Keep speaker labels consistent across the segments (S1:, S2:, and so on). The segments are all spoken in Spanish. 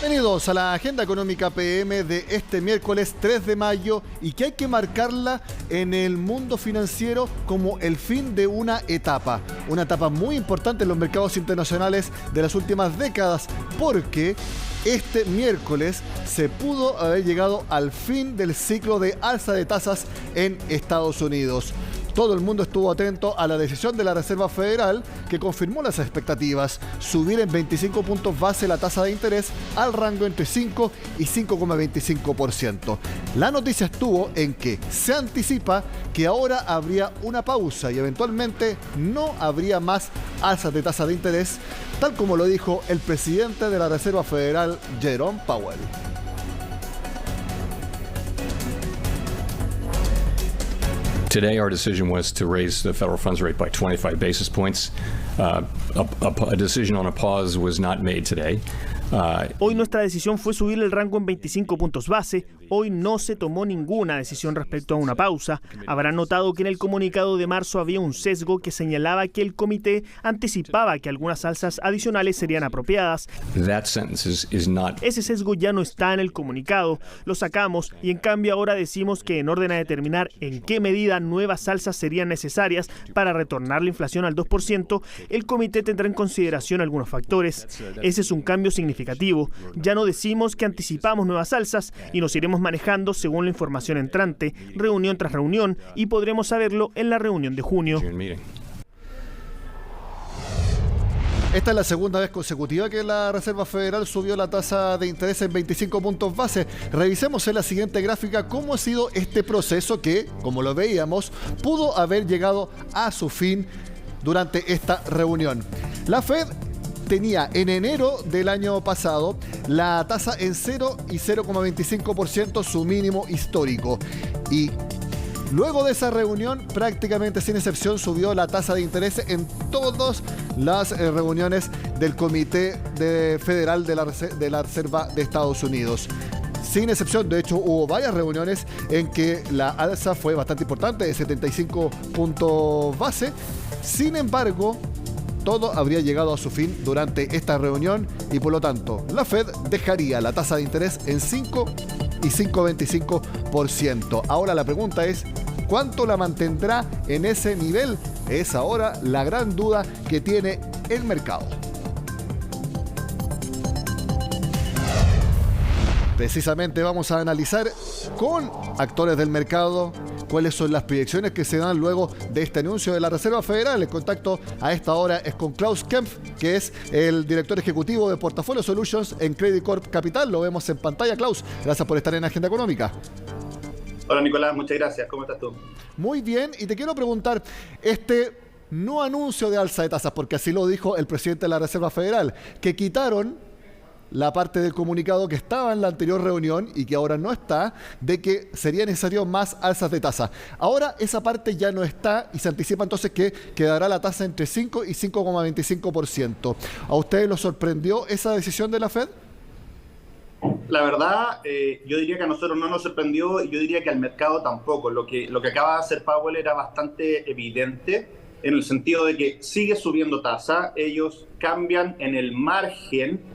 S1: Bienvenidos a la Agenda Económica PM de este miércoles 3 de mayo y que hay que marcarla en el mundo financiero como el fin de una etapa muy importante en los mercados internacionales de las últimas décadas, porque este miércoles se pudo haber llegado al fin del ciclo de alza de tasas en Estados Unidos. Todo el mundo estuvo atento a la decisión de la Reserva Federal que confirmó las expectativas, subir en 25 puntos base la tasa de interés al rango entre 5 y 5,25%. La noticia estuvo en que se anticipa que ahora habría una pausa y eventualmente no habría más alzas de tasa de interés, tal como lo dijo el presidente de la Reserva Federal, Jerome Powell.
S2: Today, our decision was to raise the federal funds rate by 25 basis points. A decision on a pause was not made today.
S3: Hoy nuestra decisión fue subir el rango en 25 puntos base. Hoy no se tomó ninguna decisión respecto a una pausa. Habrán notado que en el comunicado de marzo había un sesgo que señalaba que el comité anticipaba que algunas alzas adicionales serían apropiadas. Ese sesgo ya no está en el comunicado. Lo sacamos y en cambio ahora decimos que en orden a determinar en qué medida nuevas alzas serían necesarias para retornar la inflación al 2%, el comité tendrá en consideración algunos factores. Ese es un cambio significativo. Ya no decimos que anticipamos nuevas alzas y nos iremos manejando según la información entrante, reunión tras reunión, y podremos saberlo en la reunión de junio.
S1: Esta es la segunda vez consecutiva que la Reserva Federal subió la tasa de interés en 25 puntos base. Revisemos en la siguiente gráfica cómo ha sido este proceso que, como lo veíamos, pudo haber llegado a su fin durante esta reunión. La Fed tenía en enero del año pasado la tasa en 0 y 0,25%, su mínimo histórico. Y luego de esa reunión, prácticamente sin excepción, subió la tasa de interés en todas las reuniones del Comité Federal de la Reserva de Estados Unidos. Sin excepción, de hecho, hubo varias reuniones en que la alza fue bastante importante, de 75 puntos base. Sin embargo, todo habría llegado a su fin durante esta reunión y por lo tanto la Fed dejaría la tasa de interés en 5 y 5,25%. Ahora la pregunta es, ¿cuánto la mantendrá en ese nivel? Es ahora la gran duda que tiene el mercado. Precisamente vamos a analizar con actores del mercado cuáles son las proyecciones que se dan luego de este anuncio de la Reserva Federal. El contacto a esta hora es con Klaus Kempf, que es el director ejecutivo de Portafolio Solutions en Credit Corp Capital. Lo vemos en pantalla. Klaus, gracias por estar en Agenda Económica.
S4: Hola Nicolás, muchas gracias. ¿Cómo estás tú?
S1: Muy bien, y te quiero preguntar, este no anuncio de alza de tasas, porque así lo dijo el presidente de la Reserva Federal, que quitaron la parte del comunicado que estaba en la anterior reunión y que ahora no está, de que sería necesario más alzas de tasa. Ahora esa parte ya no está y se anticipa entonces que quedará la tasa entre 5 y 5,25%. ¿A ustedes los sorprendió esa decisión de la Fed?
S4: La verdad, yo diría que a nosotros no nos sorprendió y yo diría que al mercado tampoco. Lo que acaba de hacer Powell era bastante evidente en el sentido de que sigue subiendo tasa, ellos cambian en el margen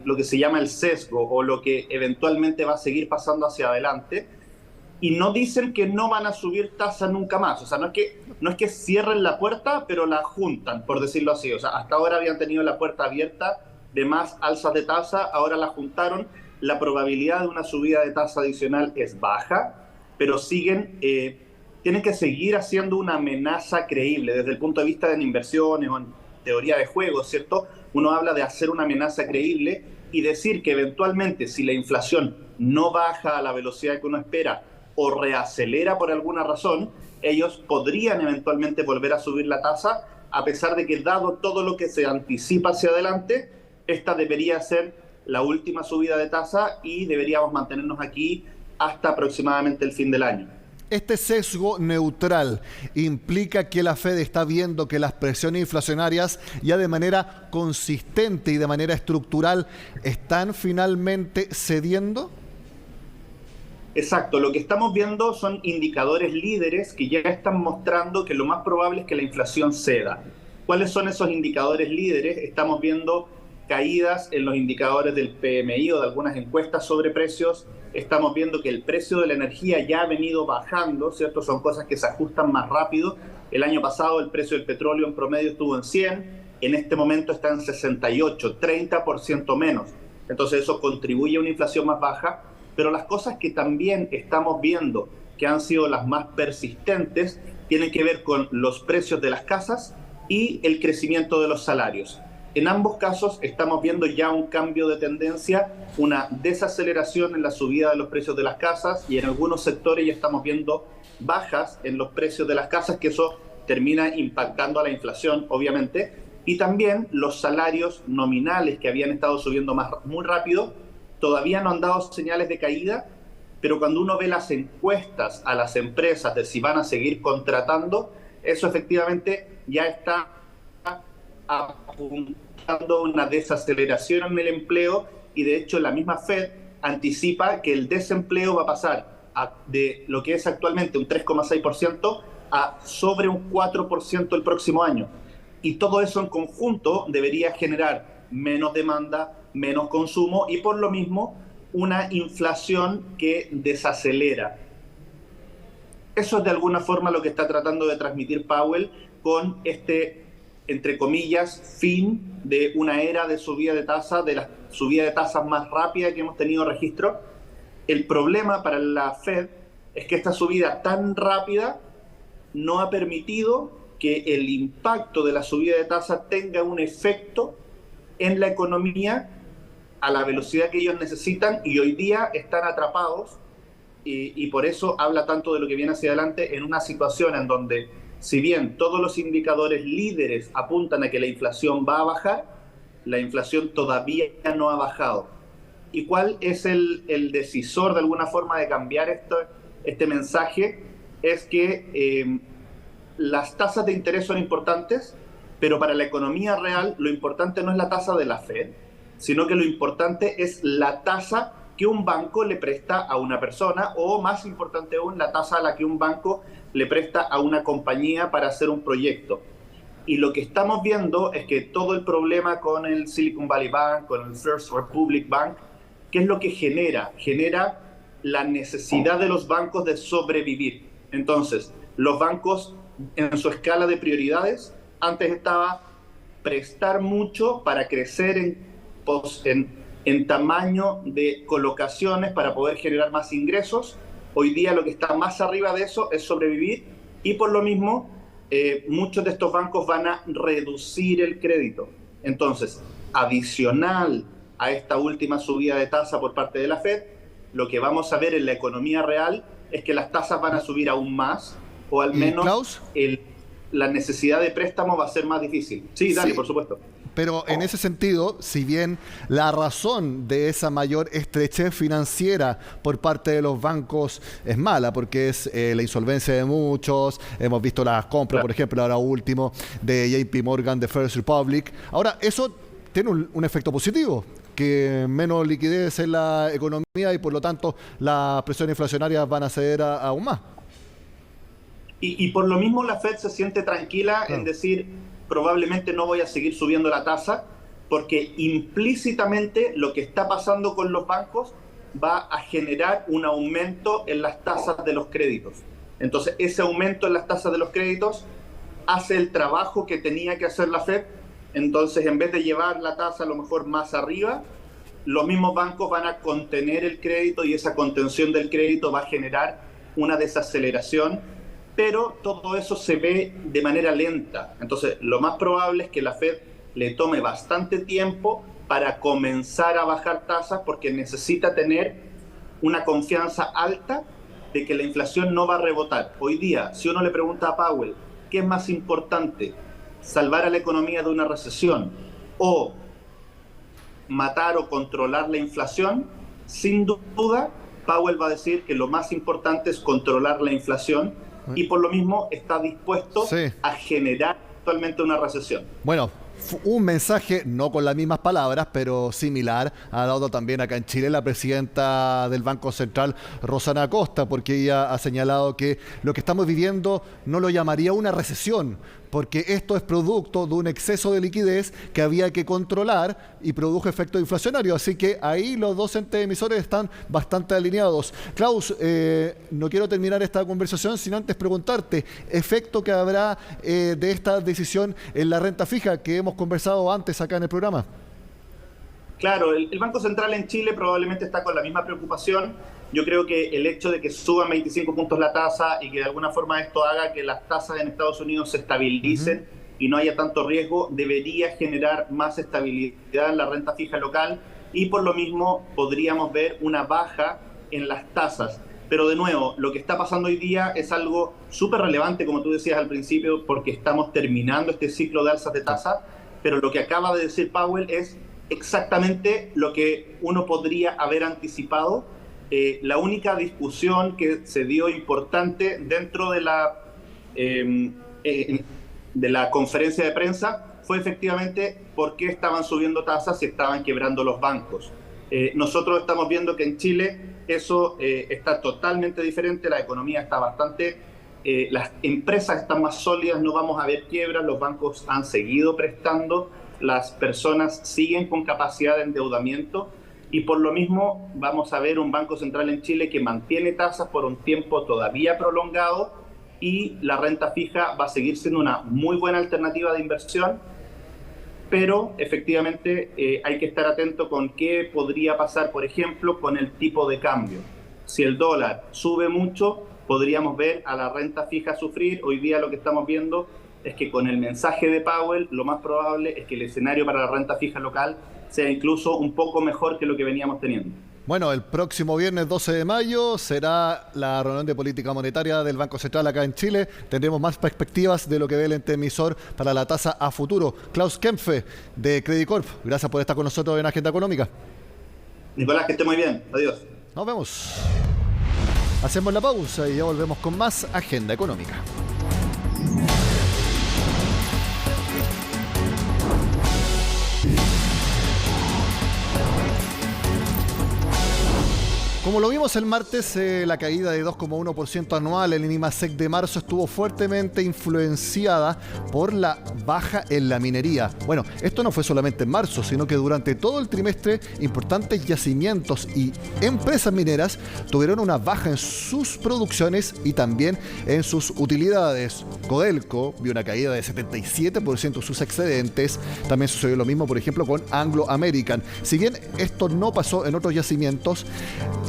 S4: lo que se llama el sesgo o lo que eventualmente va a seguir pasando hacia adelante y no dicen que no van a subir tasa nunca más. O sea, no es que cierren la puerta, pero la juntan, por decirlo así. O sea, hasta ahora habían tenido la puerta abierta de más alzas de tasa, ahora la juntaron. La probabilidad de una subida de tasa adicional es baja, pero tienen que seguir haciendo una amenaza creíble desde el punto de vista de inversiones o en teoría de juego, ¿cierto? Uno habla de hacer una amenaza creíble y decir que eventualmente si la inflación no baja a la velocidad que uno espera o reacelera por alguna razón, ellos podrían eventualmente volver a subir la tasa, a pesar de que dado todo lo que se anticipa hacia adelante, esta debería ser la última subida de tasa y deberíamos mantenernos aquí hasta aproximadamente el fin del año.
S1: Este sesgo neutral implica que la Fed está viendo que las presiones inflacionarias ya de manera consistente y de manera estructural están finalmente cediendo.
S4: Exacto, lo que estamos viendo son indicadores líderes que ya están mostrando que lo más probable es que la inflación ceda. ¿Cuáles son esos indicadores líderes? Estamos viendo caídas en los indicadores del PMI o de algunas encuestas sobre precios. Estamos viendo que el precio de la energía ya ha venido bajando, ¿cierto? Son cosas que se ajustan más rápido. El año pasado el precio del petróleo en promedio estuvo en 100, en este momento está en 68, 30% menos. Entonces eso contribuye a una inflación más baja, pero las cosas que también estamos viendo que han sido las más persistentes tienen que ver con los precios de las casas y el crecimiento de los salarios. En ambos casos estamos viendo ya un cambio de tendencia, una desaceleración en la subida de los precios de las casas, y en algunos sectores ya estamos viendo bajas en los precios de las casas, que eso termina impactando a la inflación, obviamente, y también los salarios nominales que habían estado subiendo muy rápido, todavía no han dado señales de caída, pero cuando uno ve las encuestas a las empresas de si van a seguir contratando, eso efectivamente ya está apuntando a una desaceleración en el empleo, y de hecho la misma Fed anticipa que el desempleo va a pasar de lo que es actualmente un 3,6% a sobre un 4% el próximo año. Y todo eso en conjunto debería generar menos demanda, menos consumo y por lo mismo una inflación que desacelera. Eso es de alguna forma lo que está tratando de transmitir Powell con este, entre comillas, fin de una era de subida de tasa, de la subida de tasas más rápida que hemos tenido registro. El problema para la Fed es que esta subida tan rápida no ha permitido que el impacto de la subida de tasas tenga un efecto en la economía a la velocidad que ellos necesitan, y hoy día están atrapados y por eso habla tanto de lo que viene hacia adelante en una situación en donde, si bien todos los indicadores líderes apuntan a que la inflación va a bajar, la inflación todavía no ha bajado. ¿Y cuál es el decisor de alguna forma de cambiar este mensaje? Es que las tasas de interés son importantes, pero para la economía real lo importante no es la tasa de la Fed, sino que lo importante es la tasa que un banco le presta a una persona, o más importante aún, la tasa a la que un banco le presta a una compañía para hacer un proyecto. Y lo que estamos viendo es que todo el problema con el Silicon Valley Bank, con el First Republic Bank, ¿qué es lo que genera? Genera la necesidad de los bancos de sobrevivir. Entonces, los bancos en su escala de prioridades, antes estaba prestar mucho para crecer en tamaño de colocaciones para poder generar más ingresos. Hoy día lo que está más arriba de eso es sobrevivir, y por lo mismo muchos de estos bancos van a reducir el crédito. Entonces, adicional a esta última subida de tasa por parte de la Fed, lo que vamos a ver en la economía real es que las tasas van a subir aún más, o al menos la necesidad de préstamo va a ser más difícil. Sí, dale, sí, por supuesto.
S1: Pero en ese sentido, si bien la razón de esa mayor estrechez financiera por parte de los bancos es mala, porque es la insolvencia de muchos, hemos visto las compras, claro, por ejemplo, ahora último, de JP Morgan, de First Republic. Ahora, eso tiene un efecto positivo, que menos liquidez en la economía y por lo tanto las presiones inflacionarias van a ceder aún más.
S4: Y por lo mismo la Fed se siente tranquila, claro, en decir, probablemente no voy a seguir subiendo la tasa, porque implícitamente lo que está pasando con los bancos va a generar un aumento en las tasas de los créditos. Entonces, ese aumento en las tasas de los créditos hace el trabajo que tenía que hacer la Fed. Entonces, en vez de llevar la tasa a lo mejor más arriba, los mismos bancos van a contener el crédito, y esa contención del crédito va a generar una desaceleración, pero todo eso se ve de manera lenta. Entonces, lo más probable es que la Fed le tome bastante tiempo para comenzar a bajar tasas, porque necesita tener una confianza alta de que la inflación no va a rebotar. Hoy día, si uno le pregunta a Powell, ¿qué es más importante? ¿Salvar a la economía de una recesión o matar o controlar la inflación? Sin duda, Powell va a decir que lo más importante es controlar la inflación, y por lo mismo está dispuesto, sí, a generar actualmente una recesión.
S1: Bueno, un mensaje, no con las mismas palabras, pero similar, ha dado también acá en Chile la presidenta del Banco Central, Rosana Acosta, porque ella ha señalado que lo que estamos viviendo no lo llamaría una recesión, porque esto es producto de un exceso de liquidez que había que controlar y produjo efecto inflacionario. Así que ahí los dos entes emisores están bastante alineados. Klaus, no quiero terminar esta conversación sin antes preguntarte, efecto que habrá de esta decisión en la renta fija que hemos conversado antes acá en el programa.
S4: Claro, el Banco Central en Chile probablemente está con la misma preocupación. Yo creo que el hecho de que suban 25 puntos la tasa y que de alguna forma esto haga que las tasas en Estados Unidos se estabilicen y no haya tanto riesgo, debería generar más estabilidad en la renta fija local y por lo mismo podríamos ver una baja en las tasas. Pero de nuevo, lo que está pasando hoy día es algo súper relevante, como tú decías al principio, porque estamos terminando este ciclo de alzas de tasa, pero lo que acaba de decir Powell es exactamente lo que uno podría haber anticipado. La única discusión que se dio importante dentro de la conferencia de prensa fue efectivamente por qué estaban subiendo tasas y estaban quebrando los bancos. Nosotros estamos viendo que en Chile eso está totalmente diferente, la economía está bastante, las empresas están más sólidas, no vamos a ver quiebras, los bancos han seguido prestando, las personas siguen con capacidad de endeudamiento y por lo mismo vamos a ver un Banco Central en Chile que mantiene tasas por un tiempo todavía prolongado y la renta fija va a seguir siendo una muy buena alternativa de inversión, pero efectivamente hay que estar atento con qué podría pasar, por ejemplo, con el tipo de cambio. Si el dólar sube mucho, podríamos ver a la renta fija sufrir. Hoy día lo que estamos viendo es que con el mensaje de Powell, lo más probable es que el escenario para la renta fija local sea incluso un poco mejor que lo que veníamos teniendo.
S1: Bueno, el próximo viernes 12 de mayo será la reunión de política monetaria del Banco Central acá en Chile. Tendremos más perspectivas de lo que ve el ente emisor para la tasa a futuro. Klaus Kempfe, de Credit Corp, gracias por estar con nosotros en Agenda Económica.
S4: Nicolás, que esté muy bien. Adiós.
S1: Nos vemos. Hacemos la pausa y ya volvemos con más Agenda Económica. Como lo vimos el martes, la caída de 2,1% anual en el IMASEC de marzo estuvo fuertemente influenciada por la baja en la minería. Bueno, esto no fue solamente en marzo, sino que durante todo el trimestre importantes yacimientos y empresas mineras tuvieron una baja en sus producciones y también en sus utilidades. Codelco vio una caída de 77% en sus excedentes. También sucedió lo mismo, por ejemplo, con Anglo American. Si bien esto no pasó en otros yacimientos,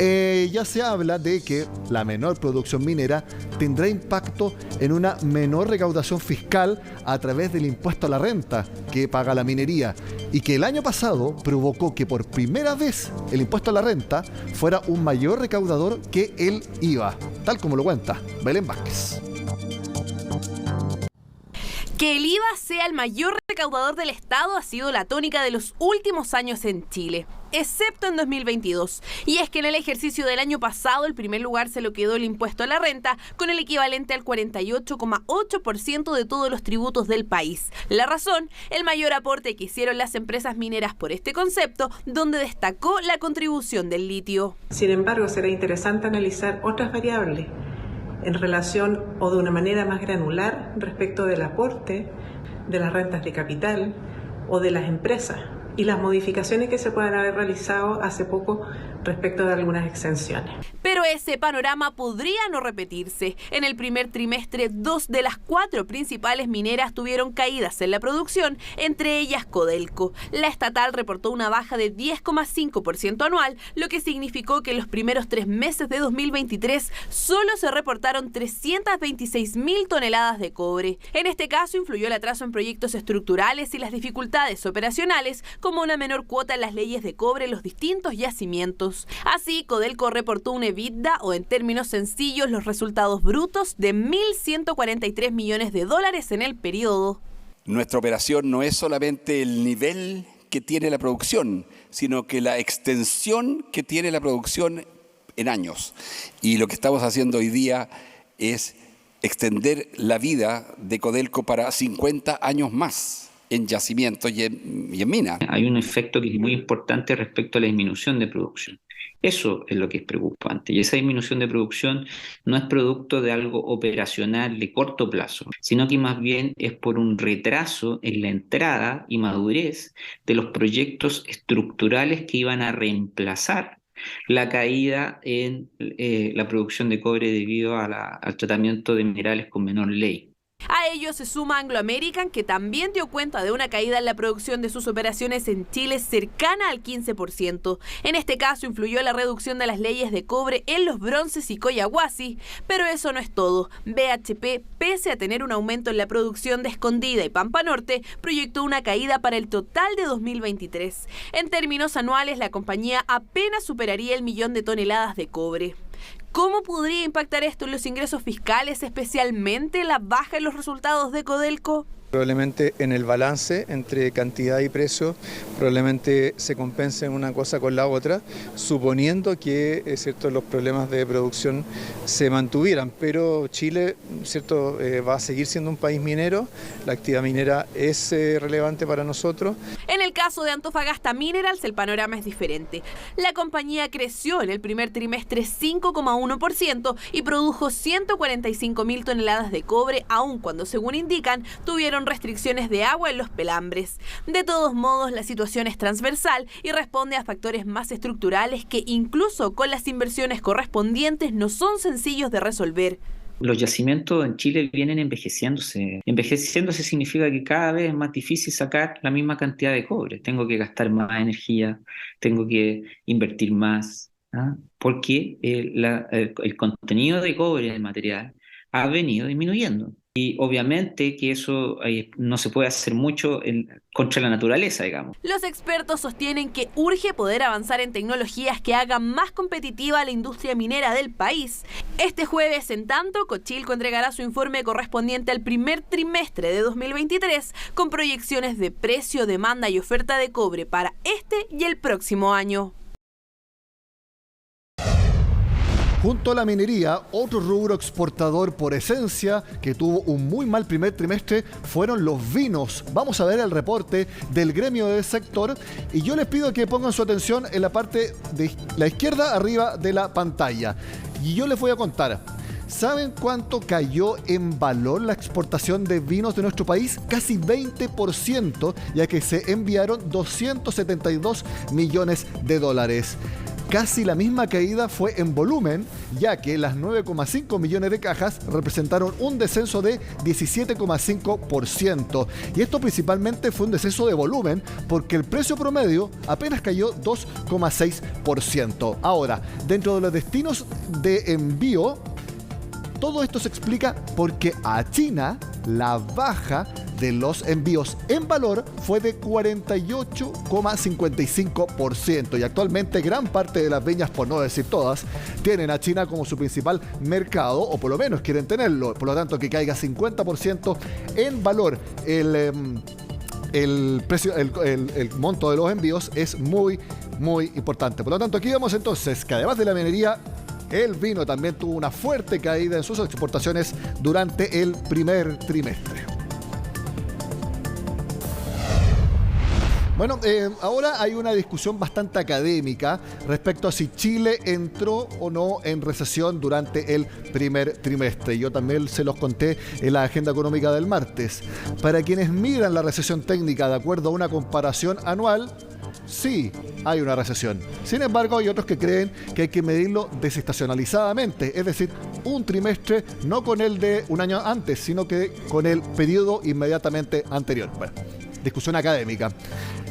S1: ya se habla de que la menor producción minera tendrá impacto en una menor recaudación fiscal a través del impuesto a la renta que paga la minería y que el año pasado provocó que por primera vez el impuesto a la renta fuera un mayor recaudador que el IVA, tal como lo cuenta Belén Vázquez.
S5: Que el IVA sea el mayor recaudador del Estado ha sido la tónica de los últimos años en Chile, excepto en 2022. Y es que en el ejercicio del año pasado el primer lugar se lo quedó el impuesto a la renta, con el equivalente al 48,8% de todos los tributos del país. La razón, el mayor aporte que hicieron las empresas mineras por este concepto, donde destacó la contribución del litio.
S6: Sin embargo, será interesante analizar otras variables en relación o de una manera más granular respecto del aporte de las rentas de capital o de las empresas y las modificaciones que se puedan haber realizado hace poco respecto de algunas exenciones.
S5: Pero ese panorama podría no repetirse. En el primer trimestre, 2 de las 4 principales mineras tuvieron caídas en la producción, entre ellas Codelco. La estatal reportó una baja de 10,5% anual, lo que significó que en los primeros 3 meses de 2023 solo se reportaron 326.000 toneladas de cobre. En este caso influyó el atraso en proyectos estructurales y las dificultades operacionales, como una menor cuota en las leyes de cobre en los distintos yacimientos. Así, Codelco reportó un EBITDA, o en términos sencillos, los resultados brutos de $1.143 millones en el periodo.
S7: Nuestra operación no es solamente el nivel que tiene la producción, sino que la extensión que tiene la producción en años. Y lo que estamos haciendo hoy día es extender la vida de Codelco para 50 años más. en yacimientos y en minas.
S8: Hay un efecto que es muy importante respecto a la disminución de producción. Eso es lo que es preocupante. Y esa disminución de producción no es producto de algo operacional de corto plazo, sino que más bien es por un retraso en la entrada y madurez de los proyectos estructurales que iban a reemplazar la caída en la producción de cobre debido al tratamiento de minerales con menor ley.
S5: A ello se suma Anglo American, que también dio cuenta de una caída en la producción de sus operaciones en Chile cercana al 15%. En este caso influyó la reducción de las leyes de cobre en Los Bronces y Collahuasi, pero eso no es todo. BHP, pese a tener un aumento en la producción de Escondida y Pampa Norte, proyectó una caída para el total de 2023. En términos anuales, la compañía apenas superaría el 1.000.000 de toneladas de cobre. ¿Cómo podría impactar esto en los ingresos fiscales, especialmente la baja en los resultados de Codelco?
S9: Probablemente en el balance entre cantidad y precio, probablemente se compensen una cosa con la otra, suponiendo que los problemas de producción se mantuvieran. Pero Chile va a seguir siendo un país minero, la actividad minera es relevante para nosotros.
S5: En el caso de Antofagasta Minerals, el panorama es diferente. La compañía creció en el primer trimestre 5,1% y produjo 145.000 toneladas de cobre, aun cuando, según indican, tuvieron restricciones de agua en los pelambres. De todos modos, la situación es transversal y responde a factores más estructurales que incluso con las inversiones correspondientes no son sencillos de resolver.
S8: Los yacimientos en Chile vienen envejeciéndose. Envejeciéndose significa que cada vez es más difícil sacar la misma cantidad de cobre. Tengo que gastar más energía, tengo que invertir más, porque el contenido de cobre en el material ha venido disminuyendo. Y obviamente que eso no se puede hacer mucho contra la naturaleza, digamos.
S5: Los expertos sostienen que urge poder avanzar en tecnologías que hagan más competitiva la industria minera del país. Este jueves, en tanto, Cochilco entregará su informe correspondiente al primer trimestre de 2023 con proyecciones de precio, demanda y oferta de cobre para este y el próximo año.
S1: Junto a la minería, otro rubro exportador por esencia que tuvo un muy mal primer trimestre fueron los vinos. Vamos a ver el reporte del gremio del sector y yo les pido que pongan su atención en la parte de la izquierda arriba de la pantalla. Y yo les voy a contar. ¿Saben cuánto cayó en valor la exportación de vinos de nuestro país? Casi 20%, ya que se enviaron 272 millones de dólares. Casi la misma caída fue en volumen, ya que las 9,5 millones de cajas representaron un descenso de 17,5%. Y esto principalmente fue un descenso de volumen, porque el precio promedio apenas cayó 2,6%. Ahora, dentro de los destinos de envío, todo esto se explica porque a China la baja de los envíos en valor fue de 48,55% y actualmente gran parte de las viñas, por no decir todas, tienen a China como su principal mercado o por lo menos quieren tenerlo. Por lo tanto, que caiga 50% en valor el precio, el monto de los envíos es muy, muy importante. Por lo tanto, aquí vemos entonces que además de la minería, el vino también tuvo una fuerte caída en sus exportaciones durante el primer trimestre. Bueno, ahora hay una discusión bastante académica respecto a si Chile entró o no en recesión durante el primer trimestre. Yo también se los conté en la agenda económica del martes. Para quienes miran la recesión técnica de acuerdo a una comparación anual, sí, hay una recesión. Sin embargo, hay otros que creen que hay que medirlo desestacionalizadamente, es decir, un trimestre no con el de un año antes, sino que con el periodo inmediatamente anterior. Bueno, discusión académica.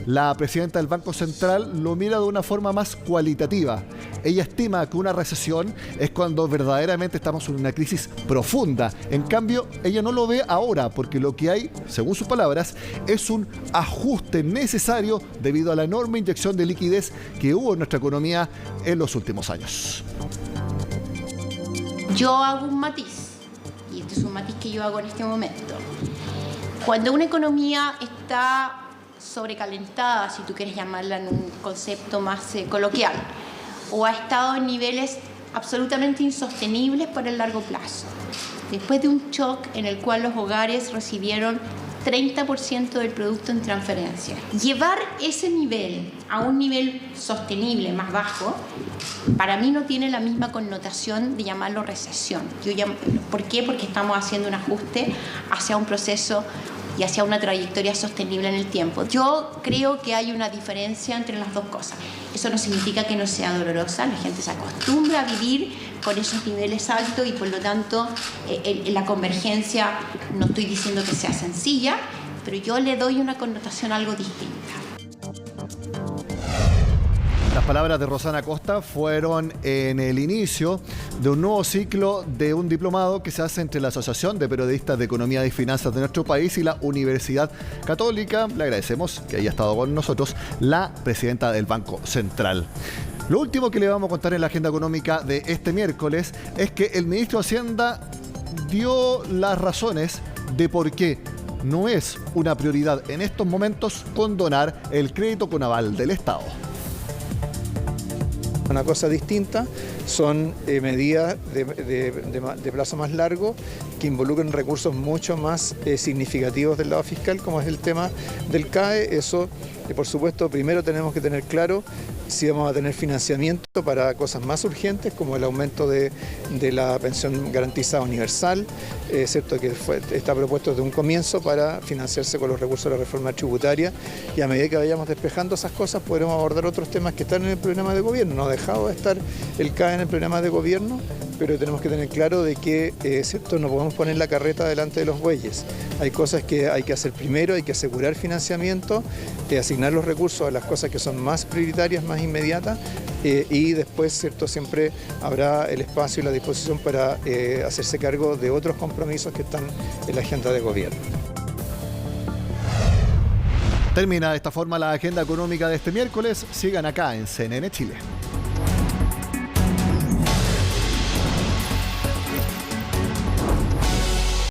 S1: La presidenta del Banco Central lo mira de una forma más cualitativa. Ella estima que una recesión es cuando verdaderamente estamos en una crisis profunda. En cambio, ella no lo ve ahora, porque lo que hay, según sus palabras, es un ajuste necesario debido a la enorme inyección de liquidez que hubo en nuestra economía en los últimos años.
S10: Yo hago un matiz, y este es un matiz que yo hago en este momento. Cuando una economía está sobrecalentada, si tú quieres llamarla en un concepto más coloquial, o ha estado en niveles absolutamente insostenibles por el largo plazo. Después de un shock en el cual los hogares recibieron 30% del producto en transferencia. Llevar ese nivel a un nivel sostenible más bajo, para mí no tiene la misma connotación de llamarlo recesión. ¿Por qué? Porque estamos haciendo un ajuste hacia un proceso y hacia una trayectoria sostenible en el tiempo. Yo creo que hay una diferencia entre las dos cosas. Eso no significa que no sea dolorosa, la gente se acostumbra a vivir con esos niveles altos y por lo tanto la convergencia, no estoy diciendo que sea sencilla, pero yo le doy una connotación algo distinta.
S1: Las palabras de Rosana Costa fueron en el inicio de un nuevo ciclo de un diplomado que se hace entre la Asociación de Periodistas de Economía y Finanzas de nuestro país y la Universidad Católica. Le agradecemos que haya estado con nosotros la presidenta del Banco Central. Lo último que le vamos a contar en la agenda económica de este miércoles es que el ministro de Hacienda dio las razones de por qué no es una prioridad en estos momentos condonar el crédito con aval del Estado.
S9: Una cosa distinta son medidas de plazo más largo que involucran recursos mucho más significativos del lado fiscal, como es el tema del CAE. Eso, por supuesto, primero tenemos que tener claro si vamos a tener financiamiento para cosas más urgentes, como el aumento de la pensión garantizada universal, ¿cierto? Que está propuesto desde un comienzo para financiarse con los recursos de la reforma tributaria, y a medida que vayamos despejando esas cosas podremos abordar otros temas que están en el programa de gobierno. No ha dejado de estar el CAE en el programa de gobierno, pero tenemos que tener claro de que ¿cierto? No podemos poner la carreta delante de los bueyes. Hay cosas que hay que hacer primero, hay que asegurar financiamiento, asignar los recursos a las cosas que son más prioritarias, más inmediatas, y después, ¿cierto? Siempre habrá el espacio y la disposición para hacerse cargo de otros compromisos que están en la agenda de gobierno.
S1: Termina de esta forma la agenda económica de este miércoles. Sigan acá en CNN Chile.